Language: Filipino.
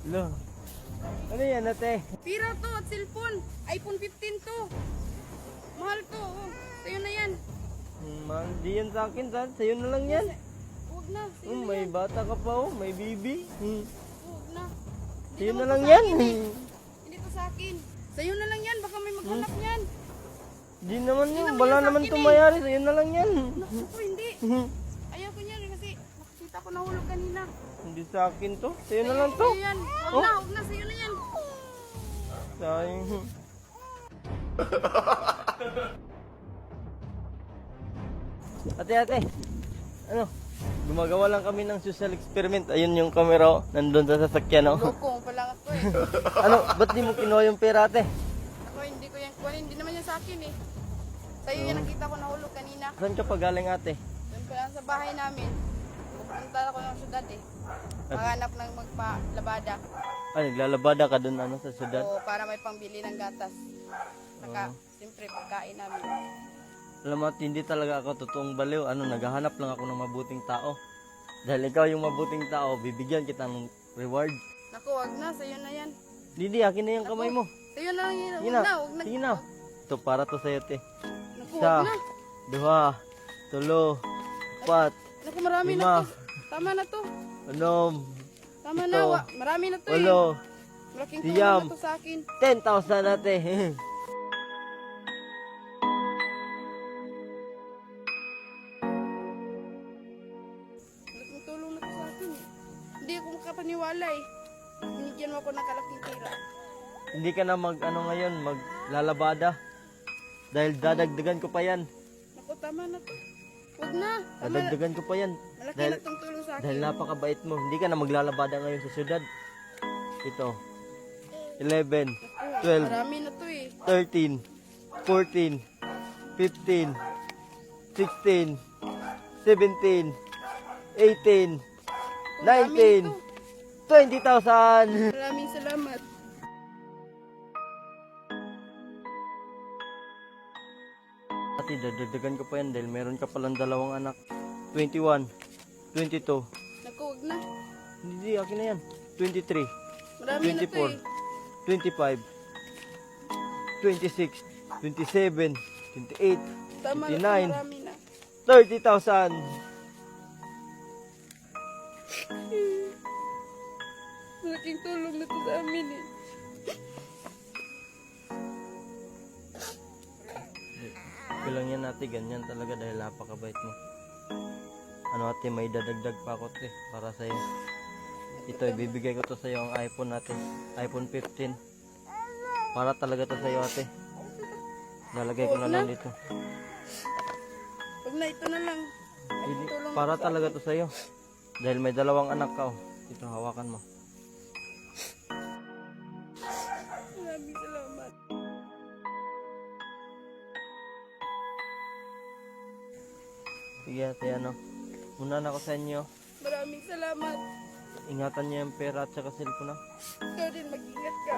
Lo. Ano yan ate? Pira to at cellphone. iPhone 15 to. Mahal to. Oh. Sa'yo na yan. Di yan sa akin, saan? Sa'yo na lang yan. Huwag na. Sa'yo na May yan. bata ka pa oh, may baby. Huwag na. Sa'yo na naman lang to sa yan. akin, eh. Hindi to sa akin. Sa'yo na lang yan. Baka may maghanap yan. Di naman yun, naman wala yan sa naman akin, tumayari, sa'yo na lang yan. Naku, hindi. Ayaw ko niyan kasi nakita ko nahulog kanina. Hindi sa akin to, sa'yo na lang to. Sa'yo yan. Huwag Oh. na. Huwag na. Sa'yo na yan. Sayang. Ate, ano? Gumagawa lang kami ng social experiment. Ayun yung camera, oh, nandun sa sasakyan, oh. Loko pa lang ako eh. Ano, ba't di mo kinuha yung pera, ate? Ako hindi ko yan. Hindi naman yan sa akin eh. Sa'yo yan nakita ko nahulog kanina. Saan ka pa galing, ate? Doon pa lang sa bahay namin. Pupunta ako ng syudad eh. Maghanap ng magpalabada. Ay, naglalabada ka dun, ano, sa syudad? O para may pangbili ng gatas. Saka, siyempre, pagkain namin. Alam mo, at hindi talaga ako totoong baliw. Ano, naghahanap lang ako ng mabuting tao. Dahil ikaw yung mabuting tao, bibigyan kita ng reward. Naku, wag na. Sa'yo na yan. Didi, akin na yung kamay mo. Sa'yo na lang yan. Sige Huwag na, na. Huwag na. sige na. Ito, para to sa'yo, te. Naku, Isa, wag na. duha, tulo, pat, Naku, marami na lima, to. Tama na to. anom, Tama ito, na. Marami na to eh. walo, Malaking siyam, tulong na to sa akin. 10,000 ate. Malaking tulong na to sa akin eh. Hindi ako makapaniwala eh. Binigyan mo ako ng kalaking pera. Hindi ka na ano ngayon, maglalabada. Dahil dadagdagan ko pa yan. Naku, tama na to. Wag na. Tama na. Dadagdagan ko pa yan. Malaki Dahil, na tong tulong sa akin. dahil napakabait mo. Hindi ka na maglalabada ngayon sa syudad. Ito. 11, 12, Marami na to eh. 13, 14, 15, 16, 17, 18, 19, 20,000. Maraming salamat. Ate, dadagdagan ko pa yan dahil meron ka palang dalawang anak. 21, 22, Naku, wag na. hindi, akin na yan. 23, Marami na to 24, eh. 25, 26, 27, 28, Tama na to, 29, marami na. 30,000. Malaking tulong na to sa amin eh. Okay lang yan ate, ganyan talaga dahil napakabait mo. Ano ate, may dadagdag pa ako ate, para sa'yo. Ito, ibibigay ko to sa'yo ang iPhone natin. iPhone 15. Para talaga to sa'yo ate. Lalagay ko na lang dito. Wag na, ito na lang. Tulong Para talaga to sa'yo. Dahil may dalawang anak ka oh. Ito, hawakan mo. Maraming salamat. Sige ate, ano. Muna na ako sa inyo. Maraming salamat. Ingatan niyo yung pera at saka cellphone na. Ikaw din, mag-ingat ka.